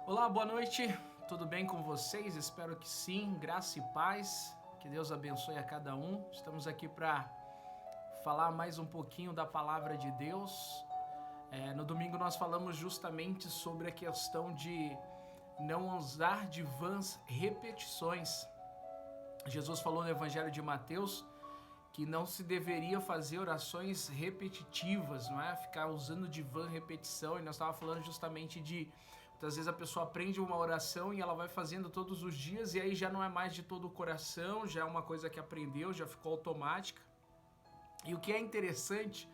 Olá, boa noite, tudo bem com vocês? Espero que sim, graça e paz, que Deus abençoe a cada um. Estamos aqui para falar mais um pouquinho da palavra de Deus. No domingo nós falamos justamente sobre a questão de não usar de vãs repetições. Jesus falou no Evangelho de Mateus que não se deveria fazer orações repetitivas, não é? Ficar usando de vã repetição, e nós estávamos falando justamente de muitas vezes a pessoa aprende uma oração e ela vai fazendo todos os dias e aí já não é mais de todo o coração, já é uma coisa que aprendeu, já ficou automática. E o que é interessante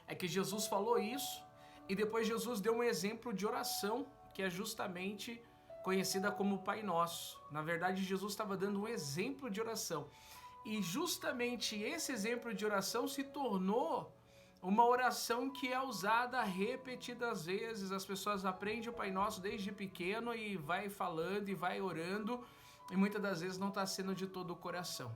é que Jesus falou isso e depois Jesus deu um exemplo de oração que é justamente conhecida como Pai Nosso. Na verdade, Jesus estava dando um exemplo de oração. E justamente esse exemplo de oração se tornou uma oração que é usada repetidas vezes. As pessoas aprendem o Pai Nosso desde pequeno e vai falando e vai orando, e muitas das vezes não está sendo de todo o coração.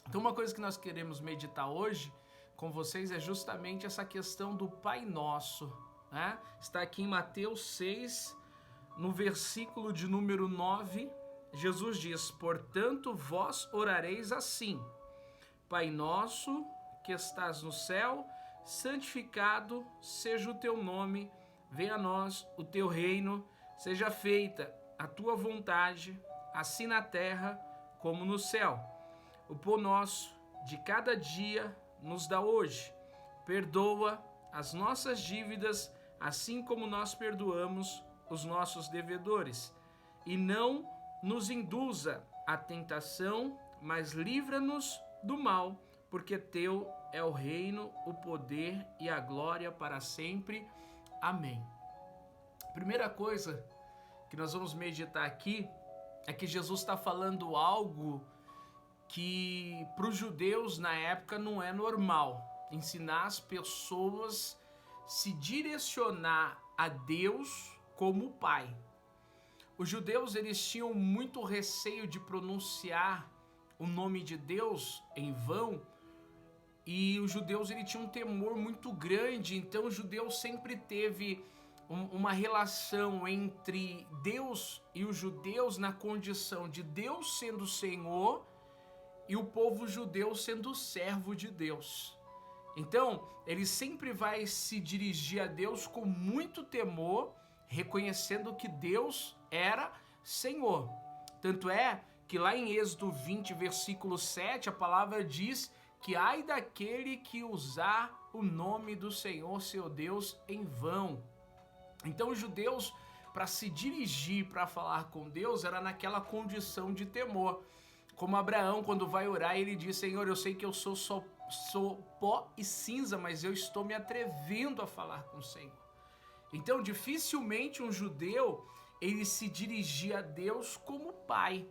Então uma coisa que nós queremos meditar hoje com vocês é justamente essa questão do Pai Nosso, né? Está aqui em Mateus 6, no versículo de número 9, Jesus diz: portanto vós orareis assim: Pai nosso que estás no céu, santificado seja o teu nome, venha a nós o teu reino, seja feita a tua vontade, assim na terra como no céu. O pão nosso de cada dia nos dá hoje. Perdoa as nossas dívidas, assim como nós perdoamos os nossos devedores. E não nos induza à tentação, mas livra-nos do mal, porque teu é o reino, o poder e a glória para sempre. Amém. Primeira coisa que nós vamos meditar aqui é que Jesus está falando algo que para os judeus na época não é normal. Ensinar as pessoas a se direcionar a Deus como Pai. Os judeus eles tinham muito receio de pronunciar o nome de Deus em vão, e os judeus ele tinham um temor muito grande. Então o judeu sempre teve uma relação entre Deus e os judeus na condição de Deus sendo Senhor e o povo judeu sendo servo de Deus. Então ele sempre vai se dirigir a Deus com muito temor, reconhecendo que Deus era Senhor. Tanto é que lá em Êxodo 20, versículo 7, a palavra diz que ai daquele que usar o nome do Senhor, seu Deus, em vão. Então os judeus, para se dirigir, para falar com Deus, era naquela condição de temor. Como Abraão, quando vai orar, ele diz: Senhor, eu sei que eu sou pó e cinza, mas eu estou me atrevendo a falar com o Senhor. Então dificilmente um judeu ele se dirigia a Deus como pai.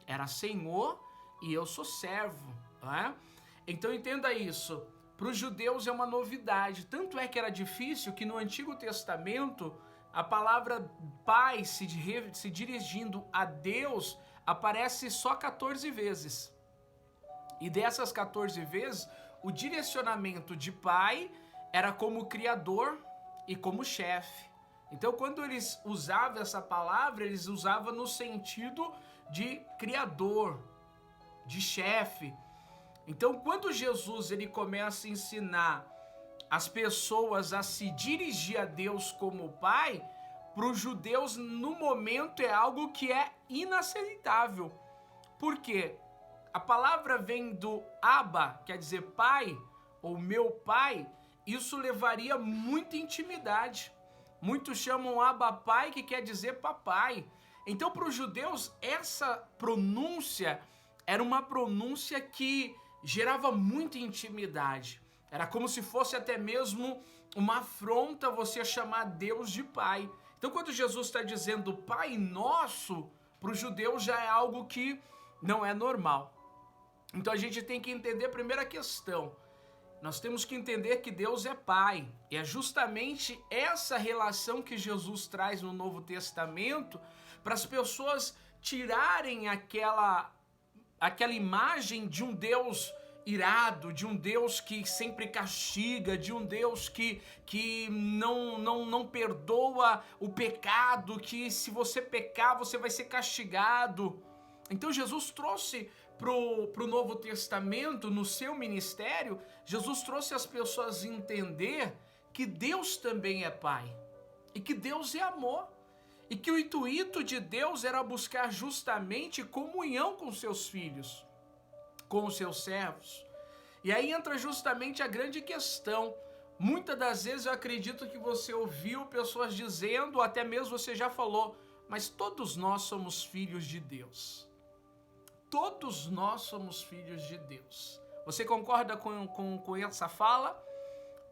Era Senhor e eu sou servo, não é? Então entenda isso, para os judeus é uma novidade, tanto é que era difícil que no Antigo Testamento a palavra pai se dirigindo a Deus aparece só 14 vezes. E dessas 14 vezes, o direcionamento de pai era como criador e como chefe. Então quando eles usavam essa palavra, eles usavam no sentido de criador, de chefe. Então quando Jesus ele começa a ensinar as pessoas a se dirigir a Deus como Pai, para os judeus no momento é algo que é inaceitável. Por quê? A palavra vem do Abba, quer dizer pai, ou meu pai. Isso levaria muita intimidade. Muitos chamam Abba Pai, que quer dizer papai. Então para os judeus essa pronúncia era uma pronúncia que gerava muita intimidade. Era como se fosse até mesmo uma afronta você chamar Deus de pai. Então quando Jesus está dizendo Pai Nosso, para os judeus já é algo que não é normal. Então a gente tem que entender a primeira questão. Nós temos que entender que Deus é Pai. E é justamente essa relação que Jesus traz no Novo Testamento para as pessoas tirarem aquela imagem de um Deus irado, de um Deus que sempre castiga, de um Deus que não perdoa o pecado, que se você pecar você vai ser castigado. Então Jesus trouxe pro Novo Testamento, no seu ministério, Jesus trouxe as pessoas a entender que Deus também é Pai, e que Deus é amor, e que o intuito de Deus era buscar justamente comunhão com seus filhos, com os seus servos. E aí entra justamente a grande questão. Muitas das vezes eu acredito que você ouviu pessoas dizendo, até mesmo você já falou, mas todos nós somos filhos de Deus. Todos nós somos filhos de Deus. Você concorda com essa fala?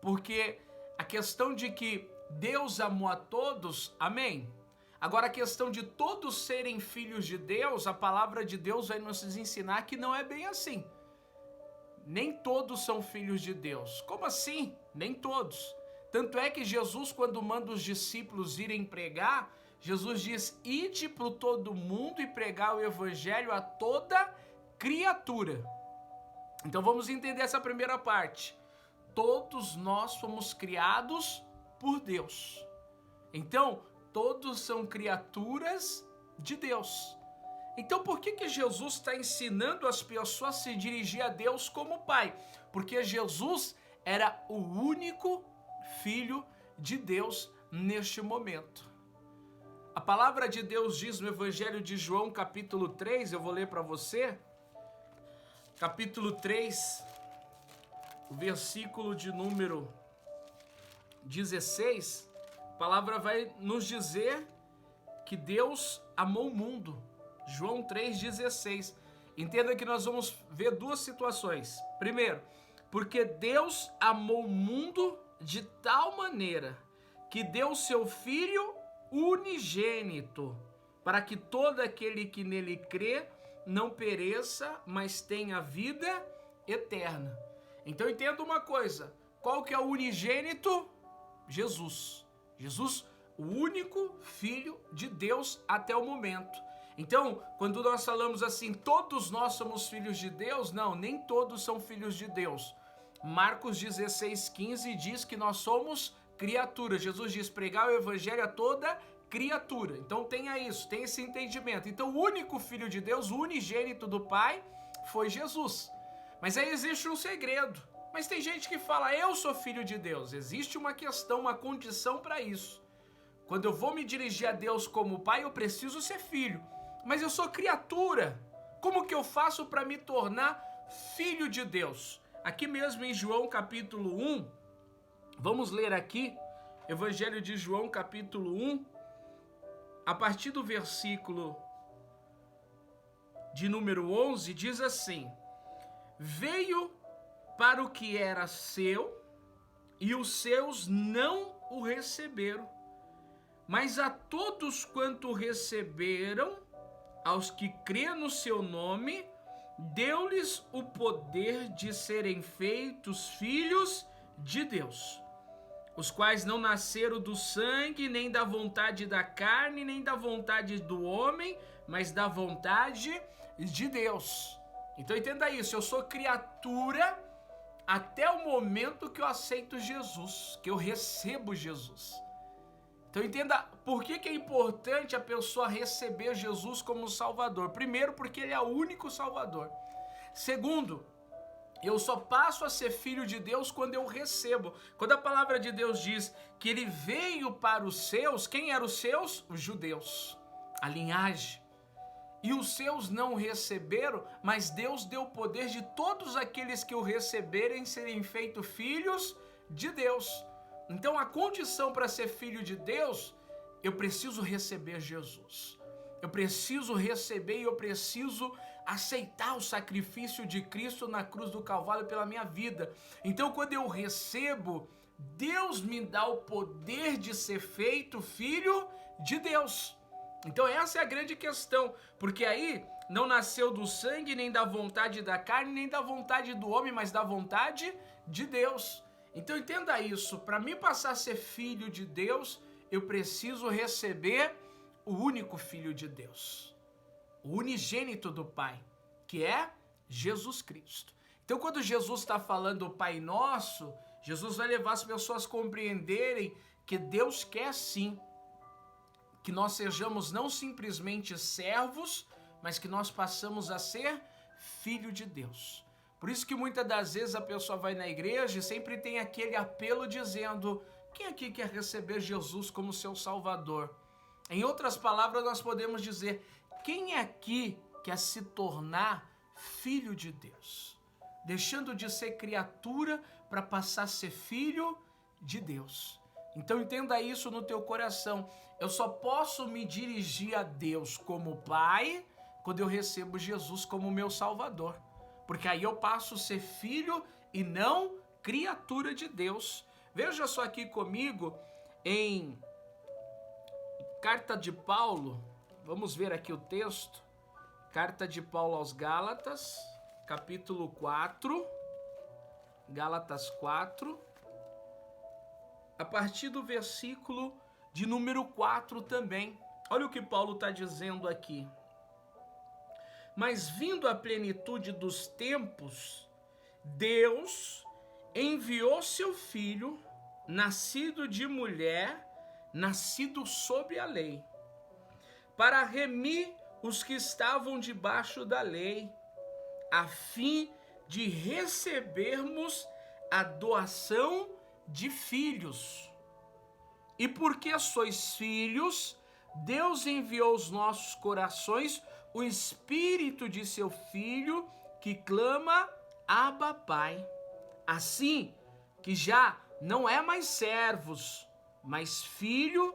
Porque a questão de que Deus amou a todos, amém? Agora a questão de todos serem filhos de Deus, a palavra de Deus vai nos ensinar que não é bem assim. Nem todos são filhos de Deus. Como assim? Nem todos. Tanto é que Jesus, quando manda os discípulos irem pregar, Jesus diz, ide para todo mundo e pregar o evangelho a toda criatura. Então vamos entender essa primeira parte. Todos nós fomos criados por Deus. Então, todos são criaturas de Deus. Então por que Jesus está ensinando as pessoas a se dirigir a Deus como Pai? Porque Jesus era o único Filho de Deus neste momento. A palavra de Deus diz no Evangelho de João, capítulo 3, eu vou ler para você, capítulo 3, o versículo de número 16, a palavra vai nos dizer que Deus amou o mundo. João 3,16. Entenda que nós vamos ver duas situações. Primeiro, porque Deus amou o mundo de tal maneira que deu seu Filho unigênito, para que todo aquele que nele crê não pereça, mas tenha vida eterna. Então entenda uma coisa, qual que é o unigênito? Jesus. Jesus, o único Filho de Deus até o momento. Então, quando nós falamos assim, todos nós somos filhos de Deus, não, nem todos são filhos de Deus. Marcos 16,15 diz que nós somos criaturas. Jesus diz, pregar o evangelho a toda criatura. Então tenha isso, tenha esse entendimento. Então o único Filho de Deus, o unigênito do Pai, foi Jesus. Mas aí existe um segredo. Mas tem gente que fala, eu sou filho de Deus. Existe uma questão, uma condição para isso. Quando eu vou me dirigir a Deus como Pai, eu preciso ser filho. Mas eu sou criatura. Como que eu faço para me tornar filho de Deus? Aqui mesmo em João capítulo 1, vamos ler aqui, Evangelho de João capítulo 1, a partir do versículo de número 11, diz assim, veio para o que era seu, e os seus não o receberam. Mas a todos quanto receberam, aos que crêem no seu nome, deu-lhes o poder de serem feitos filhos de Deus, os quais não nasceram do sangue, nem da vontade da carne, nem da vontade do homem, mas da vontade de Deus. Então entenda isso, eu sou criatura até o momento que eu aceito Jesus, que eu recebo Jesus. Então entenda por que é importante a pessoa receber Jesus como Salvador. Primeiro, porque Ele é o único Salvador. Segundo, eu só passo a ser filho de Deus quando eu recebo. Quando a palavra de Deus diz que Ele veio para os seus, quem eram os seus? Os judeus, a linhagem. E os seus não o receberam, mas Deus deu o poder de todos aqueles que o receberem serem feitos filhos de Deus. Então a condição para ser filho de Deus, eu preciso receber Jesus. Eu preciso receber e eu preciso aceitar o sacrifício de Cristo na cruz do Calvário pela minha vida. Então quando eu recebo, Deus me dá o poder de ser feito filho de Deus. Então essa é a grande questão, porque aí não nasceu do sangue, nem da vontade da carne, nem da vontade do homem, mas da vontade de Deus. Então entenda isso, para mim passar a ser filho de Deus, eu preciso receber o único Filho de Deus, o unigênito do Pai, que é Jesus Cristo. Então, quando Jesus está falando o Pai Nosso, Jesus vai levar as pessoas a compreenderem que Deus quer sim que nós sejamos não simplesmente servos, mas que nós passamos a ser filho de Deus. Por isso que muitas das vezes a pessoa vai na igreja e sempre tem aquele apelo dizendo: quem aqui quer receber Jesus como seu Salvador? Em outras palavras, nós podemos dizer: quem aqui quer se tornar filho de Deus? Deixando de ser criatura para passar a ser filho de Deus. Então entenda isso no teu coração. Eu só posso me dirigir a Deus como Pai quando eu recebo Jesus como meu Salvador. Porque aí eu passo a ser filho e não criatura de Deus. Veja só aqui comigo em Carta de Paulo, vamos ver aqui o texto. Carta de Paulo aos Gálatas, capítulo 4, Gálatas 4, a partir do versículo de número 4 também. Olha o que Paulo está dizendo aqui. Mas vindo a plenitude dos tempos, Deus enviou seu Filho, nascido de mulher, nascido sob a lei, para remir os que estavam debaixo da lei, a fim de recebermos a doação de filhos. E porque sois filhos, Deus enviou aos nossos corações o Espírito de seu Filho, que clama: Abba, Pai. Assim que já não é mais servos, mas filho,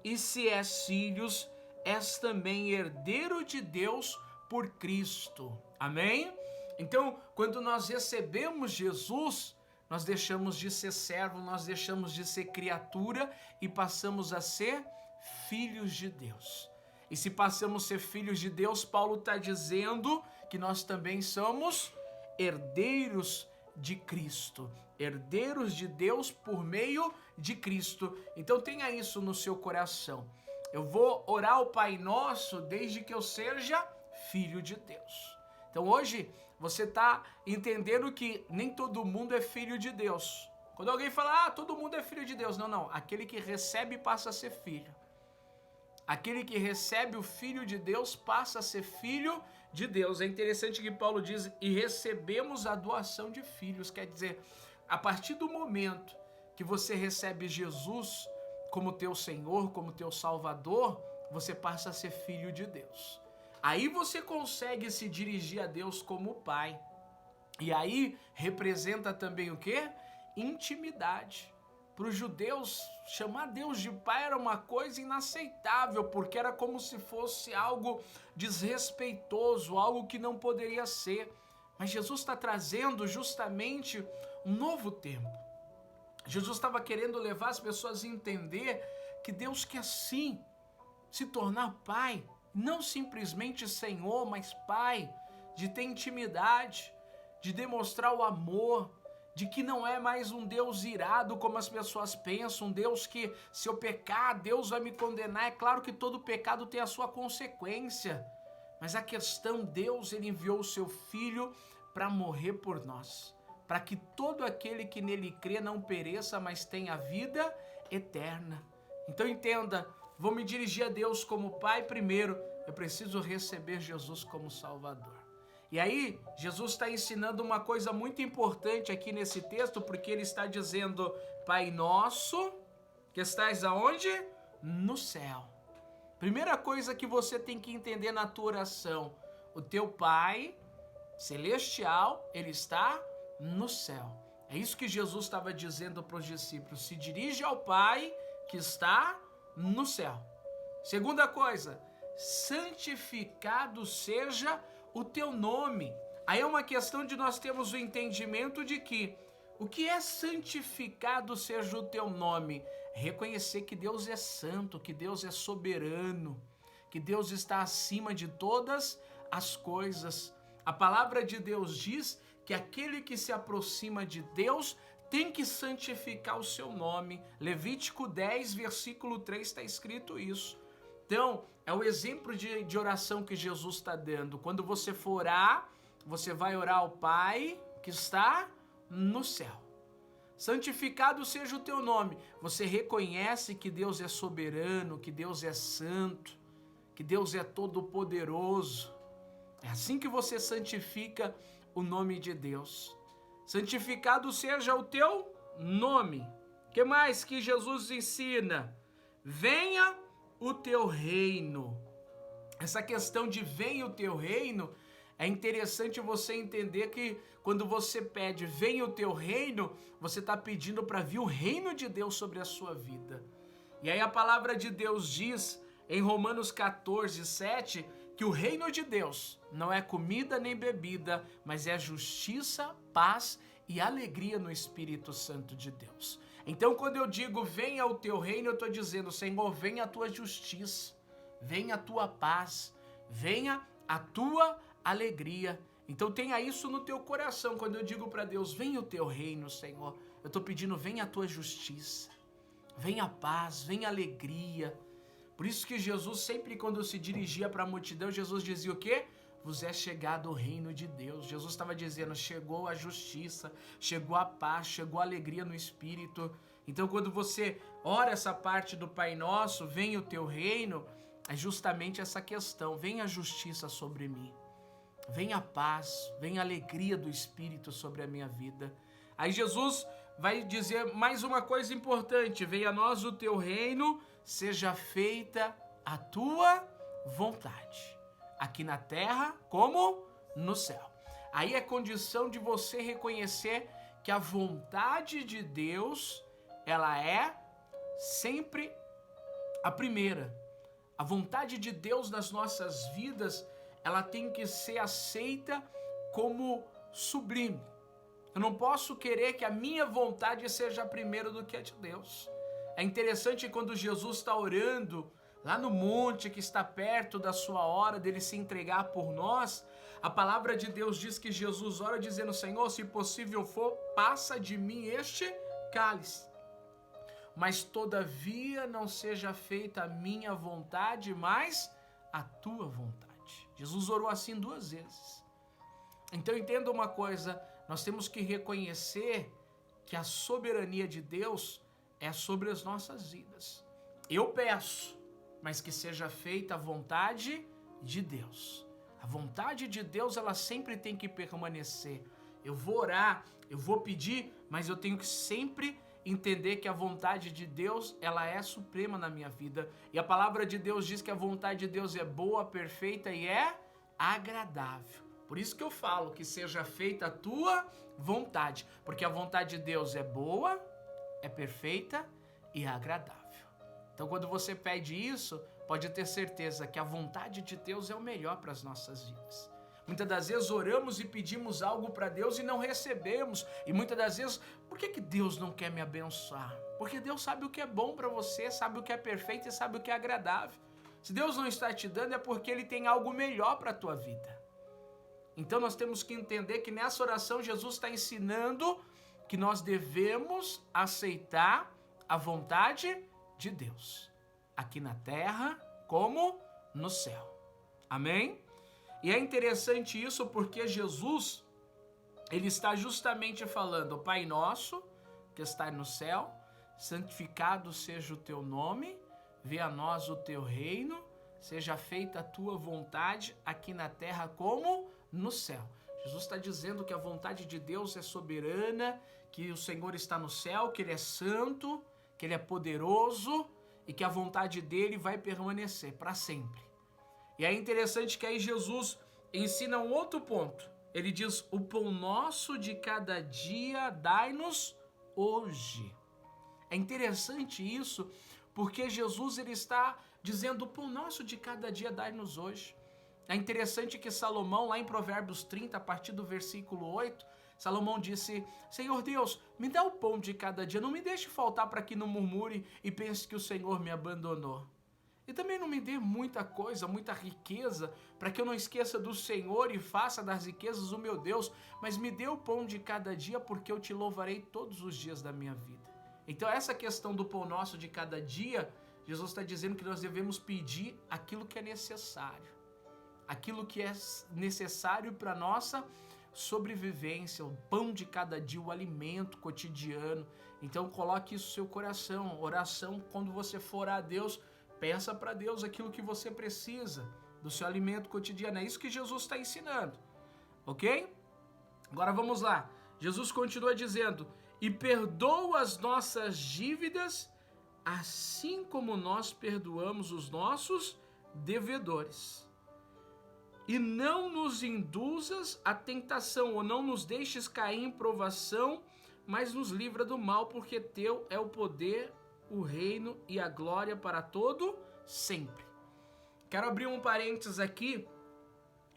e se és filhos, és também herdeiro de Deus por Cristo. Amém? Então, quando nós recebemos Jesus, nós deixamos de ser servo, nós deixamos de ser criatura e passamos a ser filhos de Deus. E se passamos a ser filhos de Deus, Paulo está dizendo que nós também somos herdeiros de Cristo, herdeiros de Deus por meio de Cristo. Então tenha isso no seu coração. Eu vou orar o Pai Nosso desde que eu seja filho de Deus. Então hoje você está entendendo que nem todo mundo é filho de Deus. Quando alguém fala: todo mundo é filho de Deus. Não. Aquele que recebe passa a ser filho. Aquele que recebe o Filho de Deus passa a ser filho de Deus. É interessante que Paulo diz: e recebemos a doação de filhos. Quer dizer, a partir do momento que você recebe Jesus como teu Senhor, como teu Salvador, você passa a ser filho de Deus. Aí você consegue se dirigir a Deus como Pai. E aí representa também o quê? Intimidade. Para os judeus, chamar Deus de Pai era uma coisa inaceitável, porque era como se fosse algo desrespeitoso, algo que não poderia ser. Mas Jesus está trazendo justamente um novo tempo. Jesus estava querendo levar as pessoas a entender que Deus quer sim se tornar Pai, não simplesmente Senhor, mas Pai, de ter intimidade, de demonstrar o amor, de que não é mais um Deus irado como as pessoas pensam, um Deus que se eu pecar, Deus vai me condenar. É claro que todo pecado tem a sua consequência, mas a questão, Deus, ele enviou o seu Filho para morrer por nós, para que todo aquele que nele crê não pereça, mas tenha vida eterna. Então entenda, vou me dirigir a Deus como Pai primeiro, eu preciso receber Jesus como Salvador. E aí, Jesus está ensinando uma coisa muito importante aqui nesse texto, porque ele está dizendo: Pai nosso, que estás aonde? No céu. Primeira coisa que você tem que entender na tua oração: o teu Pai celestial, ele está no céu. É isso que Jesus estava dizendo para os discípulos: se dirige ao Pai que está no céu. Segunda coisa: santificado seja o teu nome. Aí é uma questão de nós termos o entendimento de que o que é santificado seja o teu nome? Reconhecer que Deus é santo, que Deus é soberano, que Deus está acima de todas as coisas. A palavra de Deus diz que aquele que se aproxima de Deus tem que santificar o seu nome. Levítico 10, versículo 3 está escrito isso. Então, é o exemplo de oração que Jesus está dando. Quando você for orar, você vai orar ao Pai que está no céu. Santificado seja o teu nome. Você reconhece que Deus é soberano, que Deus é santo, que Deus é todo-poderoso. É assim que você santifica o nome de Deus. Santificado seja o teu nome. O que mais que Jesus ensina? Venha o teu reino. Essa questão de venha o teu reino, é interessante você entender que quando você pede venha o teu reino, você está pedindo para vir o reino de Deus sobre a sua vida. E aí a palavra de Deus diz em Romanos 14, 7, que o reino de Deus não é comida nem bebida, mas é justiça, paz e alegria no Espírito Santo de Deus. Então quando eu digo venha o teu reino, eu estou dizendo, Senhor, venha a tua justiça, venha a tua paz, venha a tua alegria. Então tenha isso no teu coração. Quando eu digo para Deus, venha o teu reino, Senhor, eu estou pedindo, venha a tua justiça, venha a paz, venha a alegria. Por isso que Jesus sempre quando se dirigia para a multidão, Jesus dizia o quê? Vos é chegado o reino de Deus. Jesus estava dizendo, chegou a justiça, chegou a paz, chegou a alegria no Espírito. Então quando você ora essa parte do Pai Nosso, venha o teu reino, é justamente essa questão, venha a justiça sobre mim. Venha a paz, venha a alegria do Espírito sobre a minha vida. Aí Jesus vai dizer mais uma coisa importante, venha a nós o teu reino, seja feita a tua vontade, aqui na terra como no céu. Aí é condição de você reconhecer que a vontade de Deus, ela é sempre a primeira. A vontade de Deus nas nossas vidas, ela tem que ser aceita como sublime. Eu não posso querer que a minha vontade seja primeiro do que a de Deus. É interessante quando Jesus está orando lá no monte que está perto da sua hora dele se entregar por nós, a palavra de Deus diz que Jesus ora dizendo, Senhor, se possível for, passa de mim este cálice. Mas todavia não seja feita a minha vontade, mas a tua vontade. Jesus orou assim 2 vezes. Então entenda uma coisa, nós temos que reconhecer que a soberania de Deus é sobre as nossas vidas. Eu peço, mas que seja feita a vontade de Deus. A vontade de Deus, ela sempre tem que permanecer. Eu vou orar, eu vou pedir, mas eu tenho que sempre entender que a vontade de Deus, ela é suprema na minha vida. E a palavra de Deus diz que a vontade de Deus é boa, perfeita e é agradável. Por isso que eu falo que seja feita a tua vontade, porque a vontade de Deus é boa, é perfeita e é agradável. Então quando você pede isso, pode ter certeza que a vontade de Deus é o melhor para as nossas vidas. Muitas das vezes oramos e pedimos algo para Deus e não recebemos. E muitas das vezes, por que Deus não quer me abençoar? Porque Deus sabe o que é bom para você, sabe o que é perfeito e sabe o que é agradável. Se Deus não está te dando é porque Ele tem algo melhor para a tua vida. Então nós temos que entender que nessa oração Jesus está ensinando que nós devemos aceitar a vontade de Deus, aqui na terra como no céu. Amém? E é interessante isso porque Jesus, ele está justamente falando, Pai nosso, que está no céu, santificado seja o teu nome, venha a nós o teu reino, seja feita a tua vontade aqui na terra como no céu. Jesus está dizendo que a vontade de Deus é soberana, que o Senhor está no céu, que Ele é santo, que Ele é poderoso e que a vontade dEle vai permanecer para sempre. E é interessante que aí Jesus ensina um outro ponto. Ele diz, o pão nosso de cada dia dai-nos hoje. É interessante isso, porque Jesus ele está dizendo, o pão nosso de cada dia dai-nos hoje. É interessante que Salomão, lá em Provérbios 30, a partir do versículo 8, Salomão disse, Senhor Deus, me dá o pão de cada dia, não me deixe faltar para que não murmure e pense que o Senhor me abandonou. E também não me dê muita coisa, muita riqueza, para que eu não esqueça do Senhor e faça das riquezas o meu Deus, mas me dê o pão de cada dia, porque eu te louvarei todos os dias da minha vida. Então essa questão do pão nosso de cada dia, Jesus está dizendo que nós devemos pedir aquilo que é necessário. Aquilo que é necessário para a nossa sobrevivência, o pão de cada dia, o alimento cotidiano. Então coloque isso no seu coração. Oração, quando você for orar a Deus, peça para Deus aquilo que você precisa do seu alimento cotidiano. É isso que Jesus está ensinando, ok? Agora vamos lá. Jesus continua dizendo: e perdoa as nossas dívidas, assim como nós perdoamos os nossos devedores. E não nos induzas à tentação, ou não nos deixes cair em provação, mas nos livra do mal, porque teu é o poder, o reino e a glória para todo sempre. Quero abrir um parênteses aqui,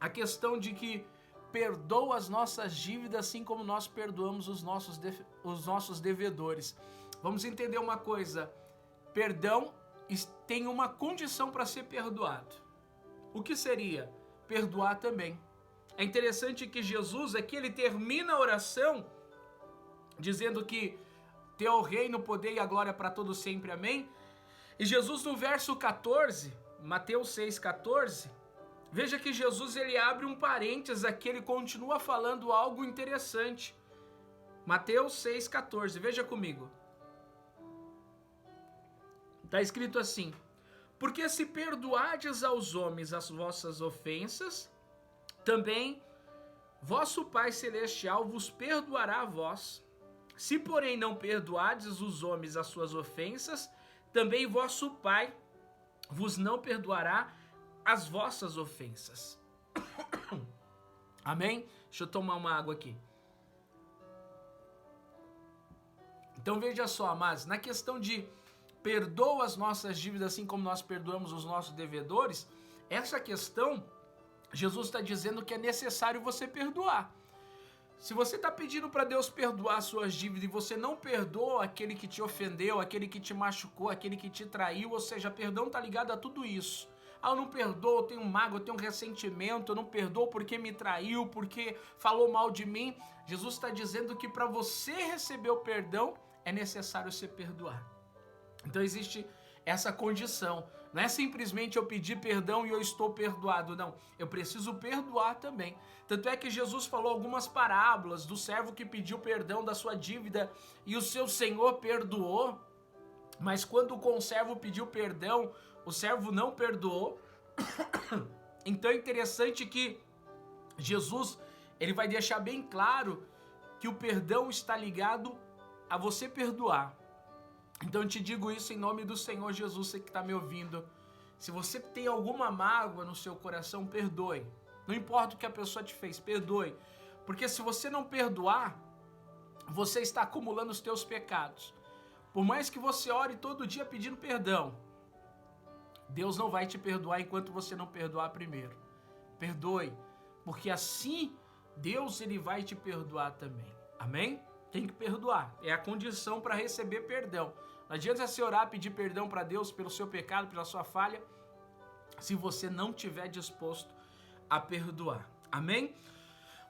a questão de que perdoa as nossas dívidas, assim como nós perdoamos os nossos devedores. Vamos entender uma coisa: perdão tem uma condição para ser perdoado. O que seria? Perdoar também. É interessante que Jesus aqui, ele termina a oração dizendo que teu reino, o poder e a glória para todo sempre, amém? E Jesus no verso 14, Mateus 6,14, veja que Jesus ele abre um parênteses aqui, ele continua falando algo interessante. Mateus 6,14, veja comigo. Está escrito assim: porque se perdoardes aos homens as vossas ofensas, também vosso Pai Celestial vos perdoará a vós. Se, porém, não perdoardes os homens as suas ofensas, também vosso Pai vos não perdoará as vossas ofensas. Amém? Deixa eu tomar uma água aqui. Então veja só, amados, na questão de perdoa as nossas dívidas assim como nós perdoamos os nossos devedores, essa questão, Jesus está dizendo que é necessário você perdoar. Se você está pedindo para Deus perdoar suas dívidas e você não perdoa aquele que te ofendeu, aquele que te machucou, aquele que te traiu, ou seja, perdão está ligado a tudo isso. Ah, eu não perdoo, eu tenho mágoa, eu tenho ressentimento, eu não perdoo porque me traiu, porque falou mal de mim. Jesus está dizendo que para você receber o perdão, é necessário se perdoar. Então existe essa condição. Não é simplesmente eu pedir perdão e eu estou perdoado, não. Eu preciso perdoar também. Tanto é que Jesus falou algumas parábolas do servo que pediu perdão da sua dívida e o seu senhor perdoou. Mas quando o conservo pediu perdão, o servo não perdoou. Então é interessante que Jesus ele vai deixar bem claro que o perdão está ligado a você perdoar. Então eu te digo isso em nome do Senhor Jesus, você que está me ouvindo. Se você tem alguma mágoa no seu coração, perdoe. Não importa o que a pessoa te fez, perdoe. Porque se você não perdoar, você está acumulando os teus pecados. Por mais que você ore todo dia pedindo perdão, Deus não vai te perdoar enquanto você não perdoar primeiro. Perdoe, porque assim Deus ele vai te perdoar também. Amém? Tem que perdoar. É a condição para receber perdão. Não adianta você orar, pedir perdão para Deus pelo seu pecado, pela sua falha, se você não estiver disposto a perdoar. Amém?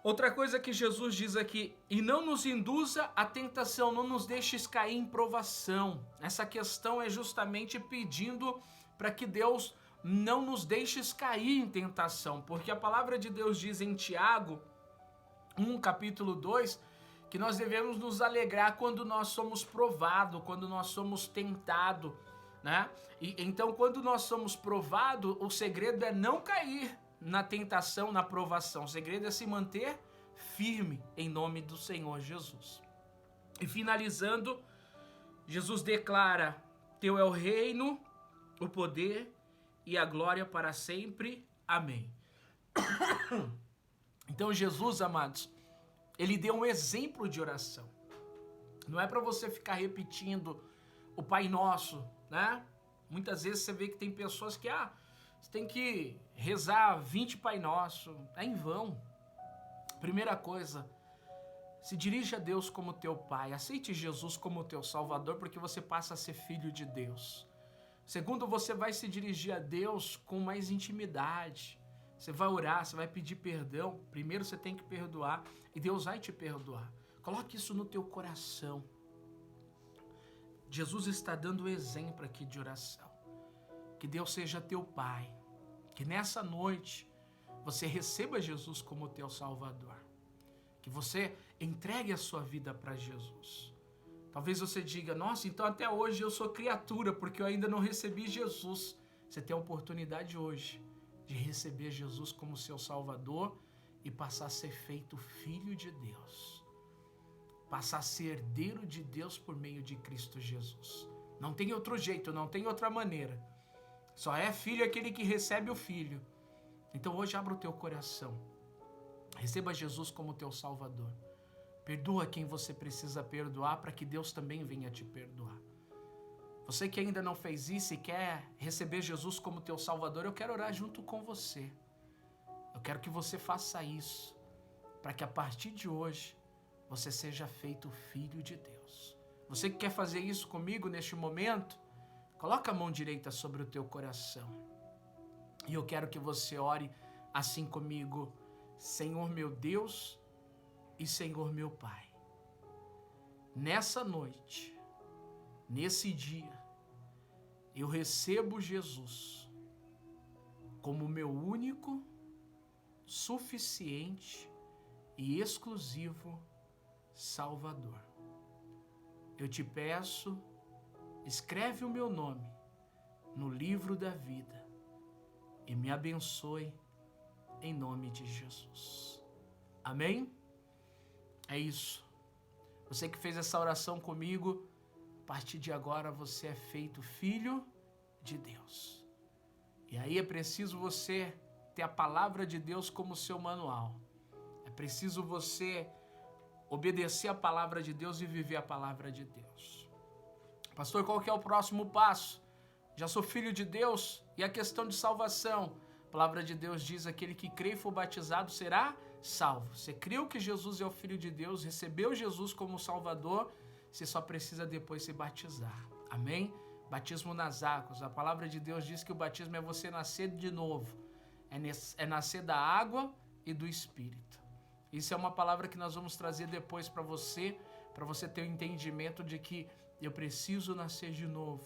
Outra coisa que Jesus diz aqui: e não nos induza à tentação, não nos deixes cair em provação. Essa questão é justamente pedindo para que Deus não nos deixes cair em tentação, porque a palavra de Deus diz em Tiago 1, capítulo 2, que nós devemos nos alegrar quando nós somos provados, quando nós somos tentados, né? E então, quando nós somos provados, o segredo é não cair na tentação, na provação. O segredo é se manter firme em nome do Senhor Jesus. E finalizando, Jesus declara: teu é o reino, o poder e a glória para sempre. Amém. Então Jesus, amados, ele deu um exemplo de oração. Não é para você ficar repetindo o Pai Nosso, né? Muitas vezes você vê que tem pessoas que, você tem que rezar 20 Pai Nosso. É em vão. Primeira coisa, se dirija a Deus como teu Pai. Aceite Jesus como teu Salvador, porque você passa a ser filho de Deus. Segundo, você vai se dirigir a Deus com mais intimidade. Você vai orar, você vai pedir perdão. Primeiro você tem que perdoar e Deus vai te perdoar. Coloque isso no teu coração. Jesus está dando o exemplo aqui de oração. Que Deus seja teu Pai. Que nessa noite você receba Jesus como teu Salvador. que você entregue a sua vida para Jesus. Talvez você diga, nossa, então até hoje eu sou criatura, porque eu ainda não recebi Jesus. Você tem a oportunidade hoje de receber Jesus como seu Salvador e passar a ser feito filho de Deus. Passar a ser herdeiro de Deus por meio de Cristo Jesus. Não tem outro jeito, não tem outra maneira. Só é filho aquele que recebe o Filho. Então hoje abra o teu coração. Receba Jesus como teu Salvador. Perdoa quem você precisa perdoar para que Deus também venha te perdoar. Você que ainda não fez isso e quer receber Jesus como teu Salvador, eu quero orar junto com você. Eu quero que você faça isso, para que a partir de hoje você seja feito filho de Deus. Você que quer fazer isso comigo neste momento, coloca a mão direita sobre o teu coração. E eu quero que você ore assim comigo. Senhor meu Deus e Senhor meu Pai, nessa noite, nesse dia, eu recebo Jesus como meu único, suficiente e exclusivo Salvador. Eu te peço, escreve o meu nome no livro da vida e me abençoe em nome de Jesus. Amém? É isso. Você que fez essa oração comigo, a partir de agora você é feito filho de Deus. E aí é preciso você ter a palavra de Deus como seu manual. É preciso você obedecer a palavra de Deus e viver a palavra de Deus. Pastor, qual que é o próximo passo? Já sou filho de Deus e a questão de salvação. A palavra de Deus diz, aquele que crê e for batizado será salvo. Você creu que Jesus é o Filho de Deus, recebeu Jesus como Salvador, você só precisa depois se batizar. Amém? Batismo nas águas. A palavra de Deus diz que o batismo é você nascer de novo. É nascer da água e do Espírito. Isso é uma palavra que nós vamos trazer depois para você ter o entendimento de que eu preciso nascer de novo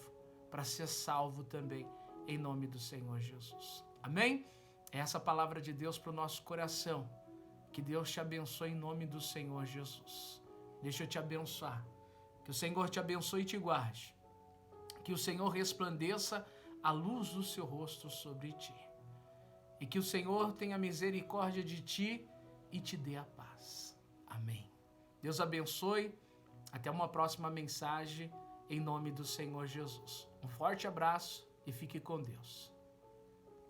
para ser salvo também, em nome do Senhor Jesus. Amém? É essa palavra de Deus para o nosso coração. Que Deus te abençoe em nome do Senhor Jesus. Deixa eu te abençoar. Que o Senhor te abençoe e te guarde. Que o Senhor resplandeça a luz do seu rosto sobre ti. E que o Senhor tenha misericórdia de ti e te dê a paz. Amém. Deus abençoe. Até uma próxima mensagem em nome do Senhor Jesus. Um forte abraço e fique com Deus.